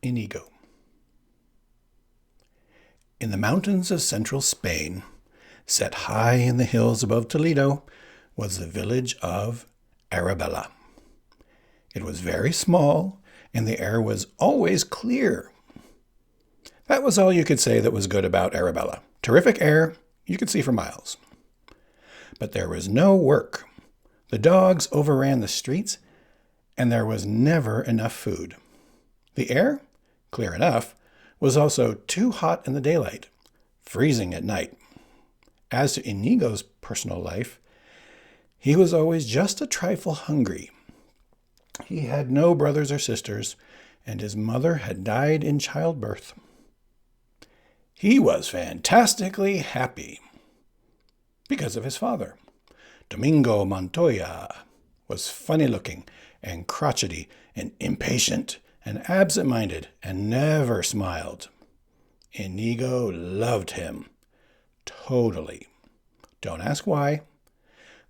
Inigo. In the mountains of central Spain, set high in the hills above Toledo, was the village of Arabella. It was very small, and the air was always clear. That was all you could say that was good about Arabella. Terrific air, you could see for miles. But there was no work. The dogs overran the streets, and there was never enough food. The air, clear enough, was also too hot in the daylight, freezing at night. As to Inigo's personal life, he was always just a trifle hungry. He had no brothers or sisters, and his mother had died in childbirth. He was fantastically happy because of his father. Domingo Montoya was funny-looking and crotchety and impatient and absent-minded and never smiled. Inigo loved him. Totally. Don't ask why.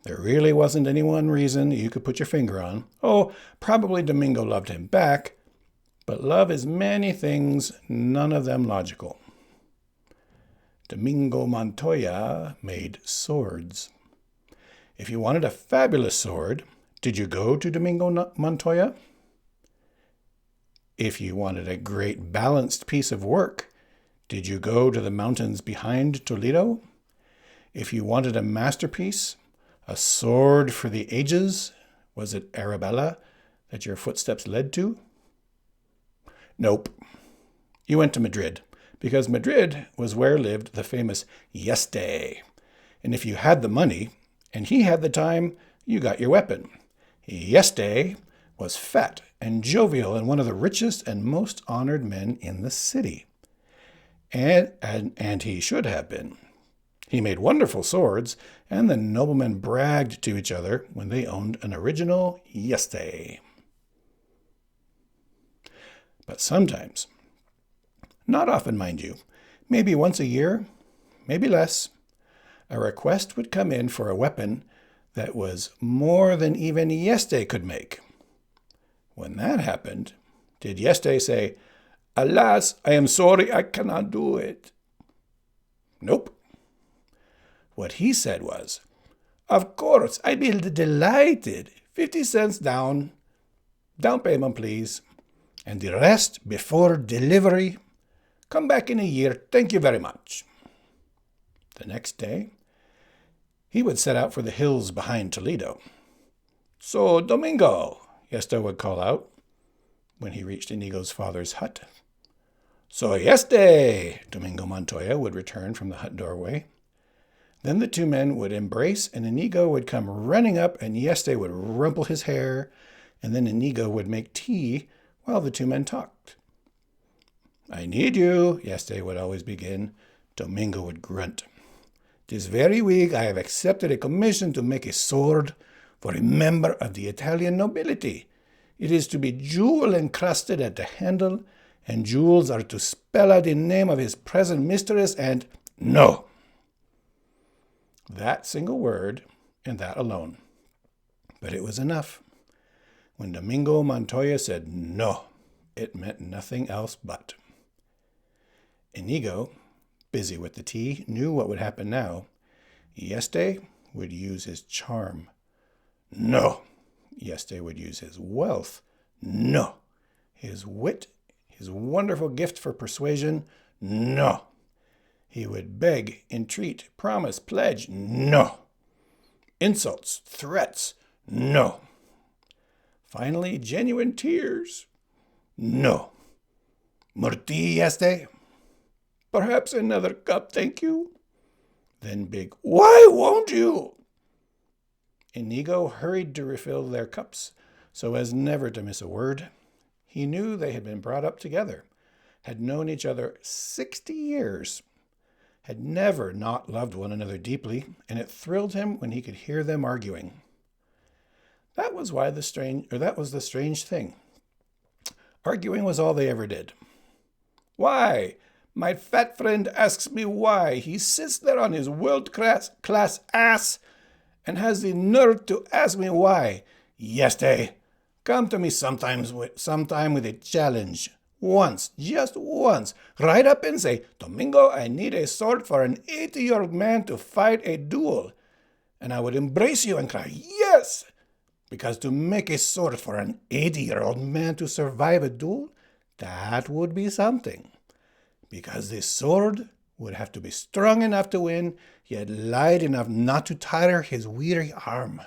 There really wasn't any one reason you could put your finger on. Oh, probably Domingo loved him back, but love is many things, none of them logical. Domingo Montoya made swords. If you wanted a fabulous sword, did you go to Domingo Montoya? If you wanted a great balanced piece of work, did you go to the mountains behind Toledo? If you wanted a masterpiece, a sword for the ages, was it Arabella that your footsteps led to? Nope. You went to Madrid, because Madrid was where lived the famous Yeste. And if you had the money, and he had the time, you got your weapon. Yeste was fat and jovial and one of the richest and most honored men in the city. And he should have been. He made wonderful swords, and the noblemen bragged to each other when they owned an original Yeste. But sometimes, not often mind you, maybe once a year, maybe less, a request would come in for a weapon that was more than even Yeste could make. When that happened, did Yeste say, "Alas, I am sorry, I cannot do it"? Nope. What he said was, "Of course, I'd be delighted. 50 cents down. Down payment, please. And the rest before delivery. Come back in a year. Thank you very much." The next day, he would set out for the hills behind Toledo. "So, Domingo," Yeste would call out when he reached Inigo's father's hut. "So, Yeste," Domingo Montoya would return from the hut doorway. Then the two men would embrace, and Inigo would come running up, and Yeste would rumple his hair, and then Inigo would make tea while the two men talked. "I need you," Yeste would always begin. Domingo would grunt. "This very week I have accepted a commission to make a sword for a member of the Italian nobility. It is to be jewel-encrusted at the handle, and jewels are to spell out the name of his present mistress, and no." That single word, and that alone. But it was enough. When Domingo Montoya said no, it meant nothing else but. Inigo, busy with the tea, knew what would happen now. Yeste would use his charm. No. Yeste would use his wealth. No. His wit, his wonderful gift for persuasion. No. He would beg, entreat, promise, pledge. No. Insults, threats. No. Finally, genuine tears. No. More tea, Yeste? Perhaps another cup, thank you. Then big, "Why won't you?" Inigo hurried to refill their cups so as never to miss a word. He knew they had been brought up together, had known each other 60 years, had never not loved one another deeply, and it thrilled him when he could hear them arguing. That was the strange thing. Arguing was all they ever did. "Why? My fat friend asks me why. He sits there on his world-class ass and has the nerve to ask me why. Yeste, come to me sometime with a challenge. Once, just once, ride up and say, Domingo, I need a sword for an 80-year-old man to fight a duel. And I would embrace you and cry, yes! Because to make a sword for an 80-year-old man to survive a duel, that would be something. Because this sword would have to be strong enough to win, yet light enough not to tire his weary arm.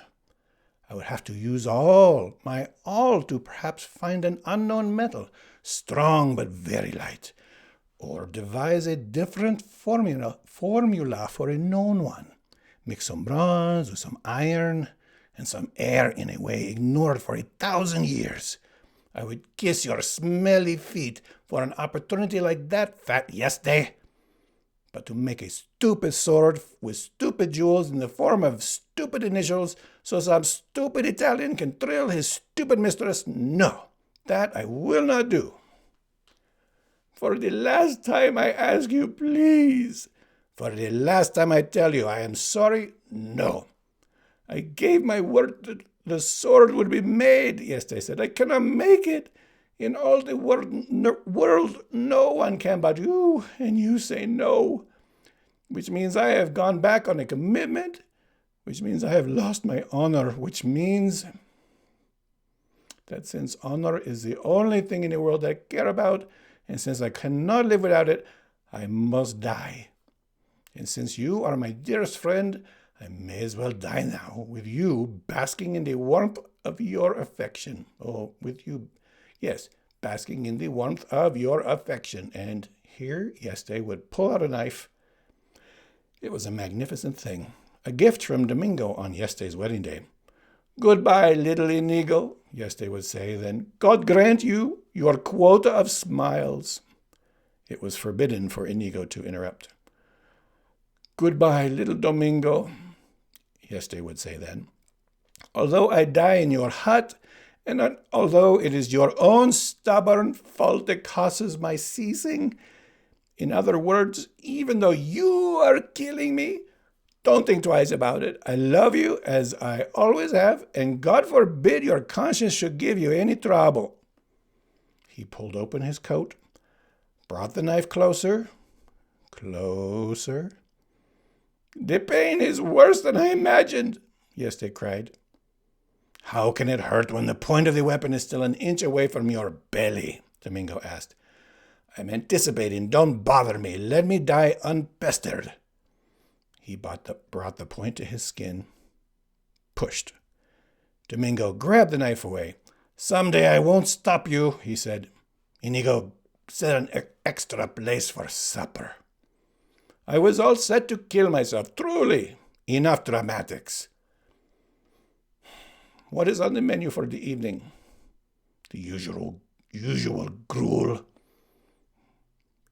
I would have to use my all to perhaps find an unknown metal, strong but very light, or devise a different formula for a known one. Mix some bronze with some iron and some air in a way ignored for 1,000 years. I would kiss your smelly feet for an opportunity like that, fat yesterday. But to make a stupid sword with stupid jewels in the form of stupid initials so some stupid Italian can thrill his stupid mistress, no, that I will not do. For the last time I ask you, please. For the last time I tell you I am sorry, no. I gave my word that the sword would be made. Yes, I said, I cannot make it. In all the world, no one can but you, and you say no. Which means I have gone back on a commitment, which means I have lost my honor, which means that since honor is the only thing in the world I care about, and since I cannot live without it, I must die. And since you are my dearest friend, I may as well die now, with you basking in the warmth of your affection. Basking in the warmth of your affection. And here, Yeste would pull out a knife. It was a magnificent thing, a gift from Domingo on Yeste's wedding day. Goodbye, little Inigo, Yeste would say then. God grant you your quota of smiles. It was forbidden for Inigo to interrupt. Goodbye, little Domingo, Yeste would say then. Although I die in your hut, and although it is your own stubborn fault that causes my ceasing, in other words, even though you are killing me, don't think twice about it. I love you as I always have, and God forbid your conscience should give you any trouble. He pulled open his coat, brought the knife closer. The pain is worse than I imagined, Yeste cried. How can it hurt when the point of the weapon is still an inch away from your belly? Domingo asked. I'm anticipating. Don't bother me. Let me die unpestered. He brought the point to his skin. Pushed. Domingo grabbed the knife away. Someday I won't stop you, he said. Inigo, set an extra place for supper. I was all set to kill myself, truly. Enough dramatics. What is on the menu for the evening? The usual gruel.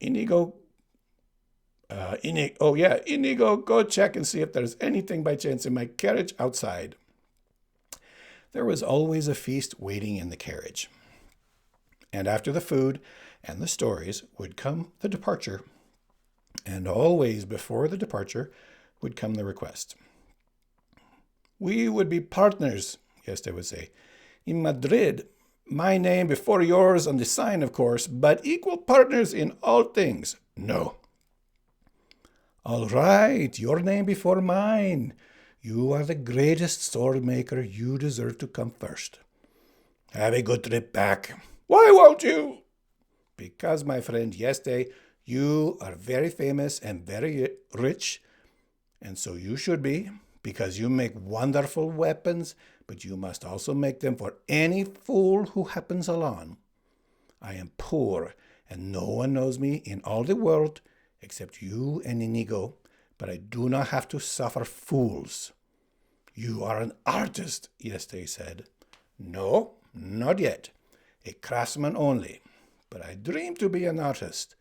Inigo, go check and see if there's anything by chance in my carriage outside. There was always a feast waiting in the carriage. And after the food and the stories would come the departure. And always before the departure would come the request. We would be partners, Yeste would say. In Madrid, my name before yours on the sign, of course, but equal partners in all things. No. All right, your name before mine. You are the greatest sword maker. You deserve to come first. Have a good trip back. Why won't you? Because, my friend Yeste, you are very famous and very rich, and so you should be, because you make wonderful weapons, but you must also make them for any fool who happens along. I am poor, and no one knows me in all the world except you and Inigo, but I do not have to suffer fools. You are an artist, Yeste said. No, not yet. A craftsman only, but I dream to be an artist.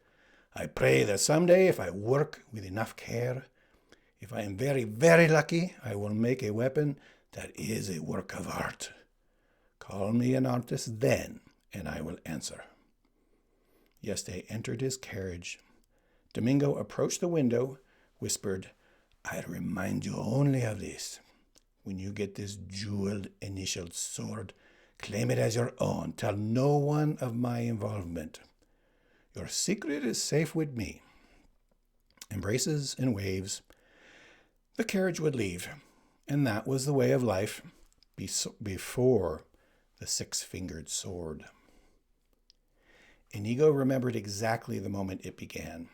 I pray that someday, if I work with enough care, if I am very, very lucky, I will make a weapon that is a work of art. Call me an artist then, and I will answer. Yeste entered his carriage. Domingo approached the window, whispered, I remind you only of this. When you get this jeweled initialed sword, claim it as your own. Tell no one of my involvement. Your secret is safe with me. Embraces and waves. The carriage would leave, and that was the way of life before the six-fingered sword. Inigo remembered exactly the moment it began.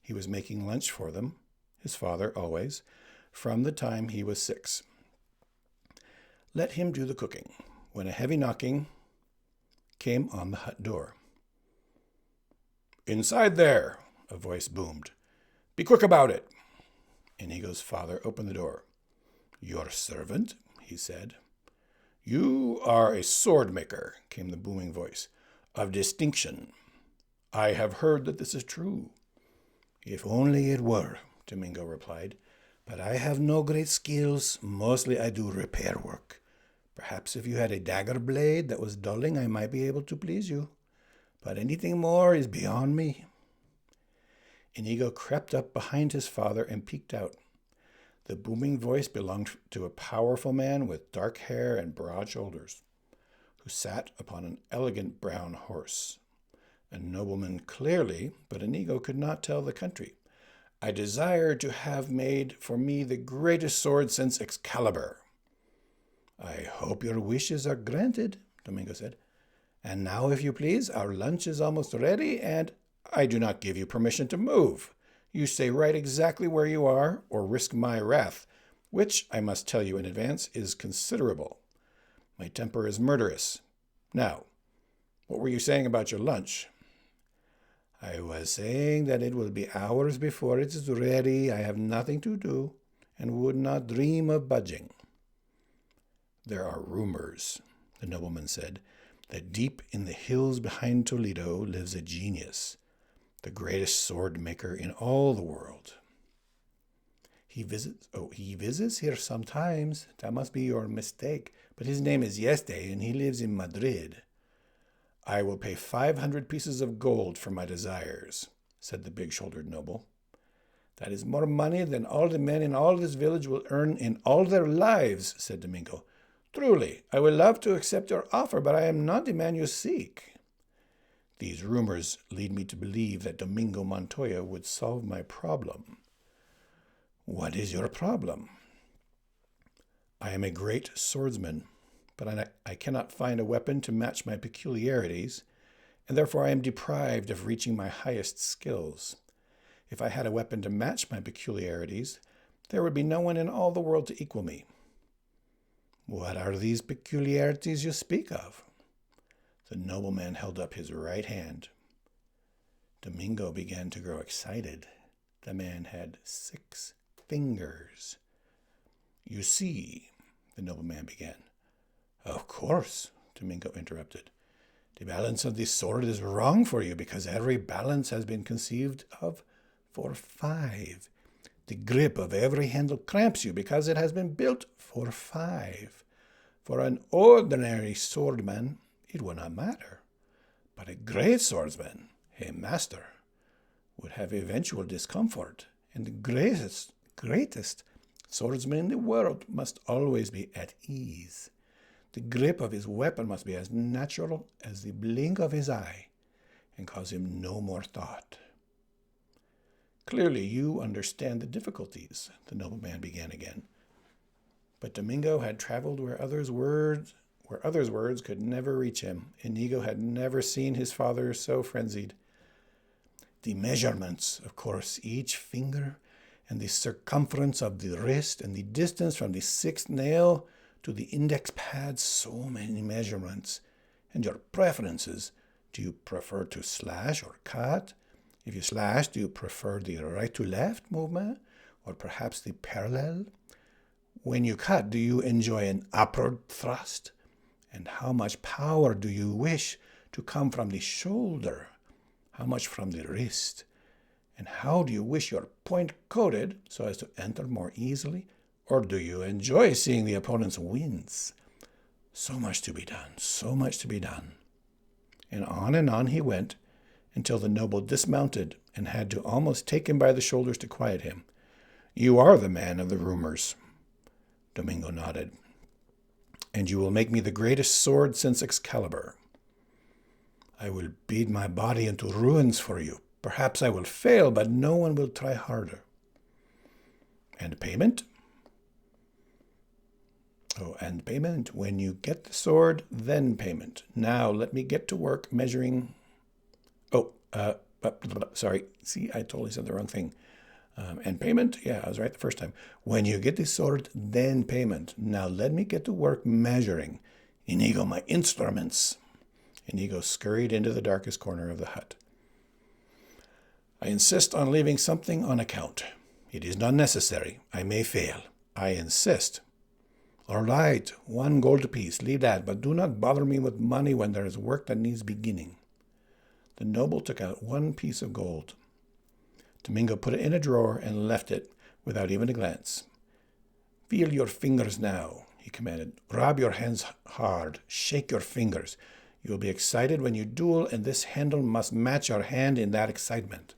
He was making lunch for them, his father always, from the time he was 6. Let him do the cooking, when a heavy knocking came on the hut door. "Inside there," a voice boomed. "Be quick about it." Inigo's father opened the door. "Your servant," he said. "You are a sword maker," came the booming voice, "of distinction. I have heard that this is true." "If only it were," Domingo replied. "But I have no great skills. Mostly I do repair work. Perhaps if you had a dagger blade that was dulling, I might be able to please you. But anything more is beyond me." Inigo crept up behind his father and peeked out. The booming voice belonged to a powerful man with dark hair and broad shoulders, who sat upon an elegant brown horse. A nobleman clearly, but Inigo could not tell the country. "I desire to have made for me the greatest sword since Excalibur." "I hope your wishes are granted," Domingo said. "And now, if you please, our lunch is almost ready, and I do not give you permission to move. You stay right exactly where you are, or risk my wrath, which, I must tell you in advance, is considerable. My temper is murderous. Now, what were you saying about your lunch?" "I was saying that it will be hours before it is ready. I have nothing to do, and would not dream of budging." "There are rumors," the nobleman said, "that deep in the hills behind Toledo lives a genius, the greatest sword maker in all the world." He visits here sometimes. That must be your mistake. But his name is Yeste, and he lives in Madrid." "I will pay 500 pieces of gold for my desires," said the big-shouldered noble. "That is more money than all the men in all this village will earn in all their lives," said Domingo. "Truly, I would love to accept your offer, but I am not the man you seek." "These rumors lead me to believe that Domingo Montoya would solve my problem." "What is your problem?" "I am a great swordsman, but I cannot find a weapon to match my peculiarities, and therefore I am deprived of reaching my highest skills. If I had a weapon to match my peculiarities, there would be no one in all the world to equal me." "What are these peculiarities you speak of?" The nobleman held up his right hand. Domingo began to grow excited. The man had 6 fingers. "You see," the nobleman began. "Of course," Domingo interrupted. "The balance of the sword is wrong for you because every balance has been conceived of for 5. The grip of every handle cramps you because it has been built for 5. For an ordinary swordman, it would not matter. But a great swordsman, a master, would have eventual discomfort, and the greatest swordsman in the world must always be at ease. The grip of his weapon must be as natural as the blink of his eye, and cause him no more thought." "Clearly you understand the difficulties," the nobleman began again. But Domingo had traveled where others' words could never reach him. Inigo had never seen his father so frenzied. "The measurements, of course, each finger, and the circumference of the wrist, and the distance from the 6th nail to the index pad, so many measurements. And your preferences. Do you prefer to slash or cut? If you slash, do you prefer the right to left movement, or perhaps the parallel? When you cut, do you enjoy an upward thrust? And how much power do you wish to come from the shoulder? How much from the wrist? And how do you wish your point coated so as to enter more easily? Or do you enjoy seeing the opponents wince? So much to be done, so much to be done." And on he went, until the noble dismounted and had to almost take him by the shoulders to quiet him. "You are the man of the rumors." Domingo nodded. "And you will make me the greatest sword since Excalibur." "I I will beat my body into ruins for you. Perhaps I will fail, but no one will try harder. And payment? Oh, and payment. When you get the sword, then payment. Now let me get to work measuring. Sorry. See, I totally said the wrong thing. And payment? Yeah, I was right the first time. When you get the sword, then payment. Now let me get to work measuring. Inigo, my instruments. Inigo scurried into the darkest corner of the hut. I insist on leaving something on account. It is not necessary. I may fail. I insist. All right, 1 gold piece. Leave that, but do not bother me with money when there is work that needs beginning. The noble took out 1 piece of gold. Domingo put it in a drawer and left it without even a glance. Feel your fingers now, he commanded. Rub your hands hard. Shake your fingers. You will be excited when you duel, and this handle must match your hand in that excitement.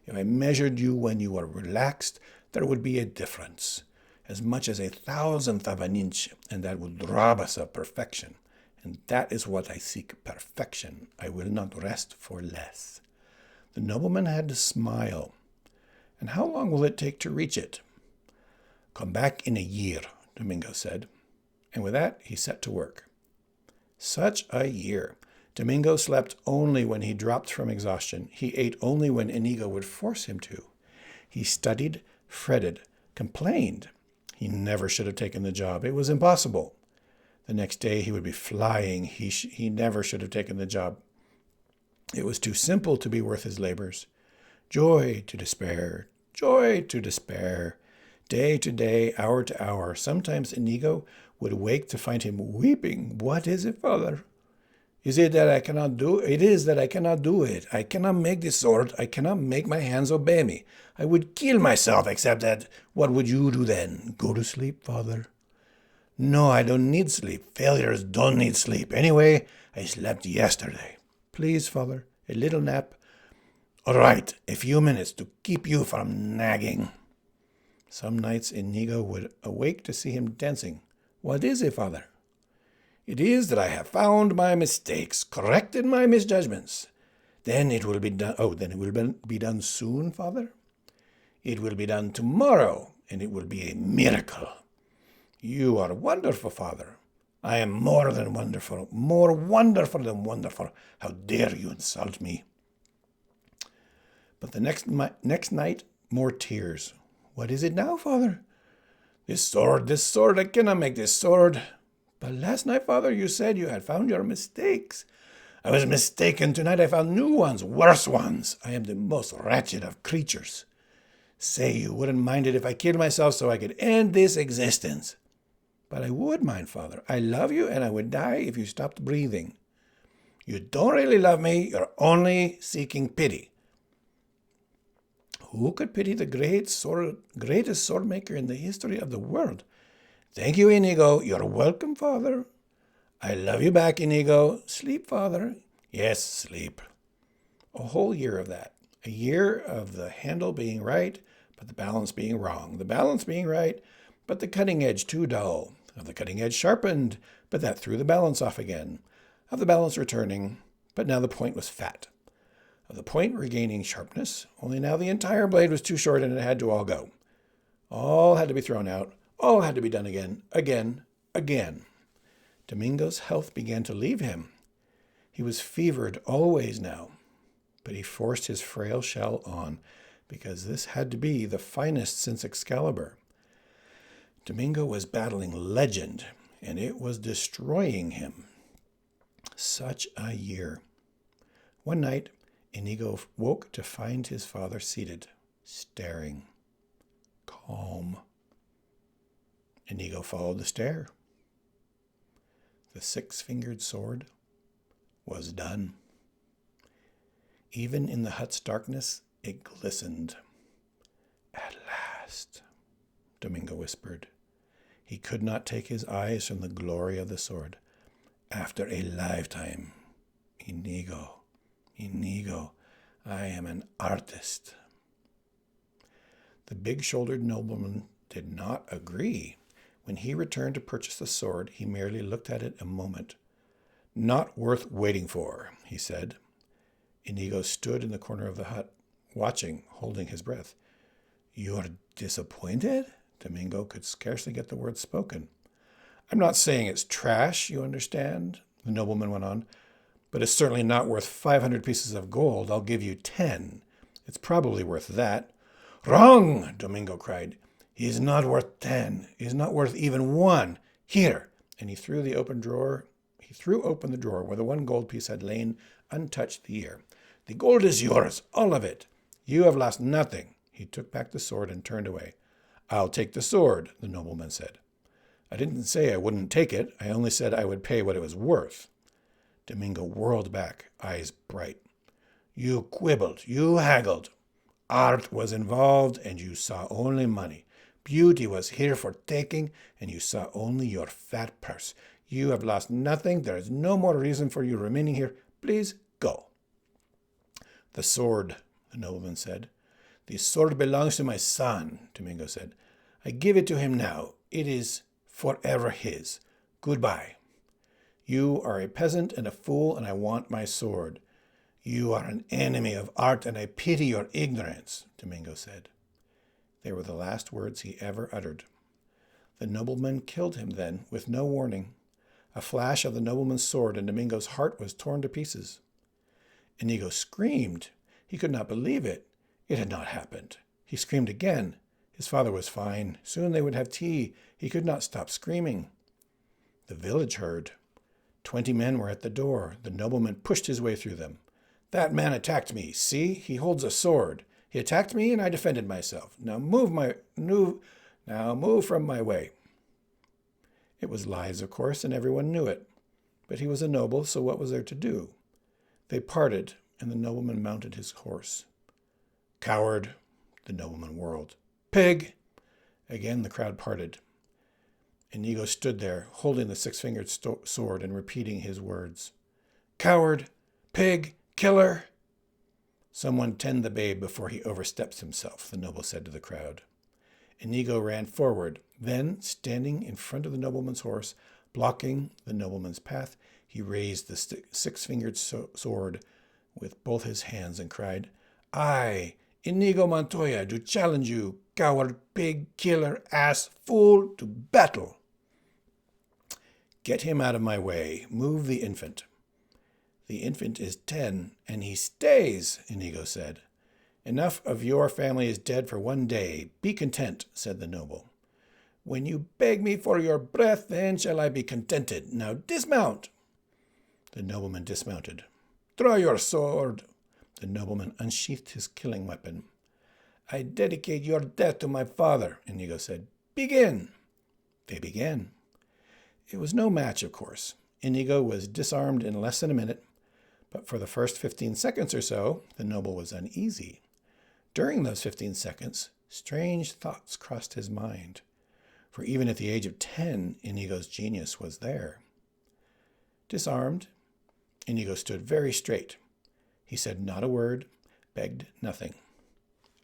If I measured you when you were relaxed, there would be a difference, as much as 1,000th of an inch, and that would rob us of perfection. And that is what I seek, perfection. I will not rest for less. The nobleman had to smile. And how long will it take to reach it? Come back in a year, Domingo said. And with that, he set to work. Such a year. Domingo slept only when he dropped from exhaustion. He ate only when Inigo would force him to. He studied, fretted, complained. He never should have taken the job. It was impossible. The next day he would be flying. He never should have taken the job. It was too simple to be worth his labors. Joy to despair, joy to despair. Day to day, hour to hour. Sometimes Inigo would wake to find him weeping. What is it, father? Is it that I cannot do it? It is that I cannot do it. I cannot make this sword. I cannot make my hands obey me. I would kill myself, except that what would you do then? Go to sleep, father? No, I don't need sleep. Failures don't need sleep. Anyway, I slept yesterday. Please, father, a little nap. All right, a few minutes to keep you from nagging. Some nights Inigo would awake to see him dancing. What is it, father? It is that I have found my mistakes, corrected my misjudgments. Then it will be done. Oh, then it will be done soon, father? It will be done tomorrow, and it will be a miracle. You are wonderful, father. I am more than wonderful, more wonderful than wonderful. How dare you insult me? But the next night, more tears. What is it now, father? This sword, I cannot make this sword. But last night, father, you said you had found your mistakes. I was mistaken. Tonight I found new ones, worse ones. I am the most wretched of creatures. Say you wouldn't mind it if I killed myself so I could end this existence. But I would mind, father. I love you, and I would die if you stopped breathing. You don't really love me. You're only seeking pity. Who could pity the greatest sword maker in the history of the world? Thank you, Inigo. You're welcome, father. I love you back, Inigo. Sleep, father. Yes, sleep. A whole year of that. A year of the handle being right, but the balance being wrong. The balance being right, but the cutting edge too dull. Of the cutting edge sharpened, but that threw the balance off again. Of the balance returning, but now the point was fat. Of the point regaining sharpness, only now the entire blade was too short and it had to all go. All had to be thrown out. All had to be done again. Domingo's health began to leave him. He was fevered always now, but he forced his frail shell on, because this had to be the finest since Excalibur. Domingo was battling legend, and it was destroying him. Such a year. One night, Inigo woke to find his father seated, staring, calm. Inigo followed the stare. The 6-fingered sword was done. Even in the hut's darkness, it glistened. At last, Domingo whispered. He could not take his eyes from the glory of the sword. After a lifetime, Inigo, I am an artist. The big-shouldered nobleman did not agree. When he returned to purchase the sword, he merely looked at it a moment. Not worth waiting for, he said. Inigo stood in the corner of the hut, watching, holding his breath. "You're disappointed?" Domingo could scarcely get the words spoken. "I'm not saying it's trash, you understand," the nobleman went on, "but it's certainly not worth 500 pieces of gold. I'll give you 10. It's probably worth that." "Wrong!" Domingo cried. "He's not worth 10. He's not worth even 1. Here!" And he threw open the drawer where the 1 gold piece had lain untouched the year. "The gold is yours, all of it. You have lost nothing." He took back the sword and turned away. "I'll take the sword," the nobleman said. "I didn't say I wouldn't take it. I only said I would pay what it was worth." Domingo whirled back, eyes bright. "You quibbled. You haggled. Art was involved, and you saw only money. Beauty was here for taking, and you saw only your fat purse. You have lost nothing. There is no more reason for you remaining here. Please go." "The sword," the nobleman said. "The sword belongs to my son," Domingo said. "I give it to him now. It is forever his. Goodbye. You are a peasant and a fool, and I want my sword. You are an enemy of art, and I pity your ignorance," Domingo said. They were the last words he ever uttered. The nobleman killed him then, with no warning. A flash of the nobleman's sword, and Domingo's heart was torn to pieces. Inigo screamed. He could not believe it. It had not happened. He screamed again. His father was fine. Soon they would have tea. He could not stop screaming. The village heard. 20 men were at the door. The nobleman pushed his way through them. "That man attacked me. See, he holds a sword. He attacked me, and I defended myself. Now move from my way." It was lies, of course, and everyone knew it. But he was a noble, so what was there to do? They parted, and the nobleman mounted his horse. "Coward!" The nobleman whirled. "Pig!" Again the crowd parted. Inigo stood there, holding the 6-fingered sword and repeating his words. "Coward! Pig! Killer!" "Someone tend the babe before he oversteps himself," the noble said to the crowd. Inigo ran forward. Then, standing in front of the nobleman's horse, blocking the nobleman's path, he raised the 6-fingered sword with both his hands and cried, "I, Inigo Montoya, do challenge you, coward, pig, killer, ass, fool, to battle." "Get him out of my way. Move the infant." "The infant is 10, and he stays," Inigo said. "Enough of your family is dead for 1 day. Be content," said the noble. "When you beg me for your breath, then shall I be contented. Now dismount." The nobleman dismounted. "Draw your sword." The nobleman unsheathed his killing weapon. "I dedicate your death to my father," Inigo said. "Begin." They began. It was no match, of course. Inigo was disarmed in less than a minute, but for the first 15 seconds or so, the noble was uneasy. During those 15 seconds, strange thoughts crossed his mind, for even at the age of 10, Inigo's genius was there. Disarmed, Inigo stood very straight. He said not a word, begged nothing.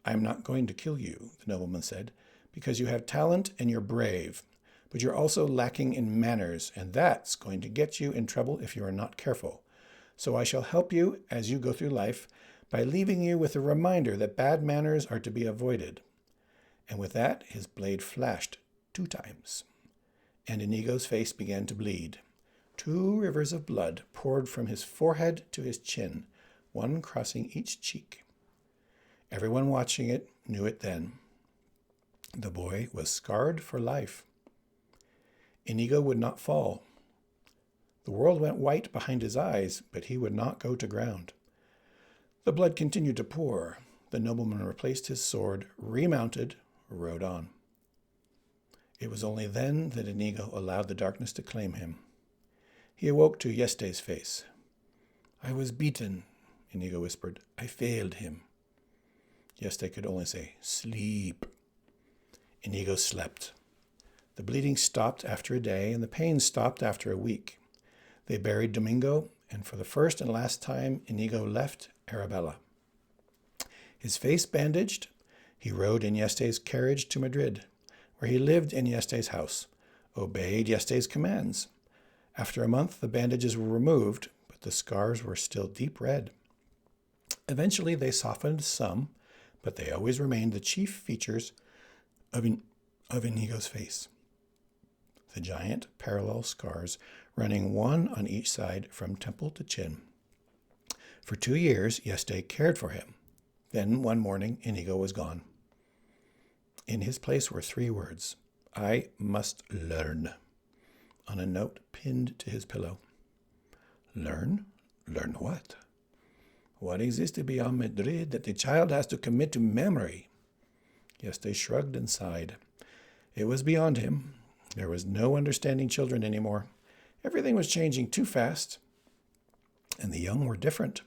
"I am not going to kill you," the nobleman said, "because you have talent and you're brave, but you're also lacking in manners, and that's going to get you in trouble if you are not careful. So I shall help you as you go through life by leaving you with a reminder that bad manners are to be avoided." And with that, his blade flashed 2 times, and Inigo's face began to bleed. 2 rivers of blood poured from his forehead to his chin, one crossing each cheek. Everyone watching it knew it then. The boy was scarred for life. Inigo would not fall. The world went white behind his eyes, but he would not go to ground. The blood continued to pour. The nobleman replaced his sword, remounted, rode on. It was only then that Inigo allowed the darkness to claim him. He awoke to Yeste's face. "I was beaten," Inigo whispered. "I failed him." Yeste could only say, "Sleep." Inigo slept. The bleeding stopped after a day, and the pain stopped after a week. They buried Domingo, and for the first and last time, Inigo left Arabella. His face bandaged, he rode in Yeste's carriage to Madrid, where he lived in Yeste's house, obeyed Yeste's commands. After a month, the bandages were removed, but the scars were still deep red. Eventually they softened some, but they always remained the chief features of Inigo's face. The giant parallel scars running one on each side from temple to chin. For 2 years, Yeste cared for him. Then one morning, Inigo was gone. In his place were 3 words: "I must learn," on a note pinned to his pillow. Learn? Learn what? What existed beyond Madrid that the child has to commit to memory? Yeste shrugged and sighed. It was beyond him. There was no understanding children anymore. Everything was changing too fast, and the young were different.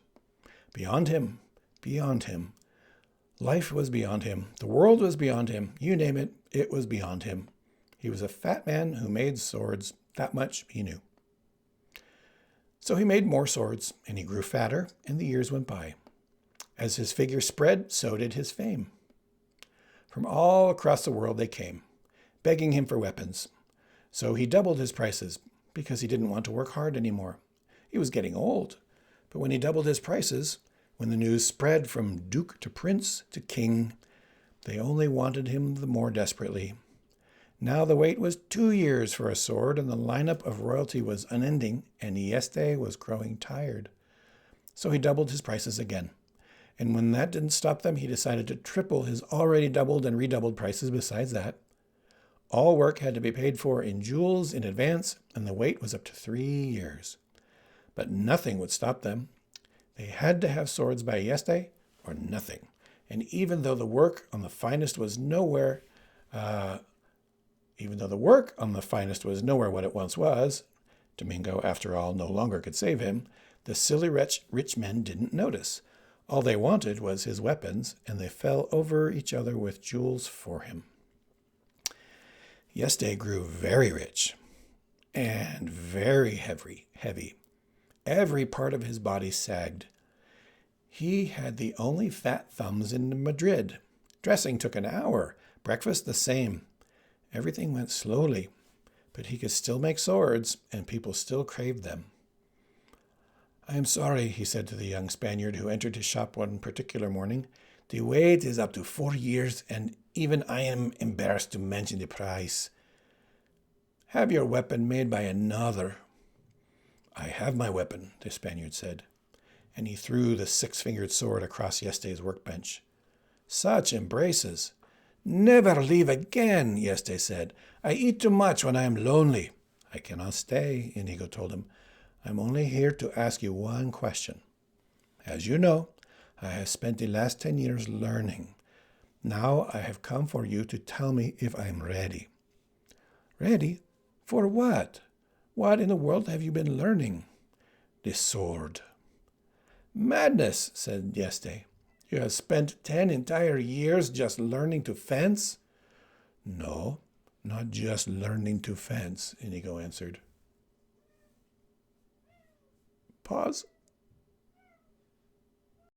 Beyond him, beyond him. Life was beyond him. The world was beyond him. You name it, it was beyond him. He was a fat man who made swords. That much he knew. So he made more swords, and he grew fatter, and the years went by. As his figure spread, so did his fame. From all across the world they came, begging him for weapons. So he doubled his prices, because he didn't want to work hard anymore. He was getting old. But when he doubled his prices, when the news spread from duke to prince to king, they only wanted him the more desperately. Now the wait was 2 years for a sword, and the lineup of royalty was unending, and Yeste was growing tired. So he doubled his prices again. And when that didn't stop them, he decided to triple his already doubled and redoubled prices besides that. All work had to be paid for in jewels in advance, and the wait was up to 3 years. But nothing would stop them. They had to have swords by Yeste or nothing. And even though the work on the finest was nowhere what it once was, Domingo, after all, no longer could save him, the silly rich men didn't notice. All they wanted was his weapons, and they fell over each other with jewels for him. Yeste grew very rich and very heavy. Every part of his body sagged. He had the only fat thumbs in Madrid. Dressing took an hour, breakfast the same. Everything went slowly, but he could still make swords, and people still craved them. "I am sorry," he said to the young Spaniard who entered his shop one particular morning. "The wait is up to 4 years, and even I am embarrassed to mention the price. Have your weapon made by another." "I have my weapon," the Spaniard said, and he threw the 6-fingered sword across Yeste's workbench. "Such embraces! Never leave again," Yeste said. "I eat too much when I am lonely." "I cannot stay," Inigo told him. "I'm only here to ask you one question. As you know, I have spent the last 10 years learning. Now I have come for you to tell me if I am ready." "Ready? For what? What in the world have you been learning?" "The sword." "Madness," said Yeste. "You have spent 10 entire years just learning to fence?" "No, not just learning to fence," Inigo answered. Pause.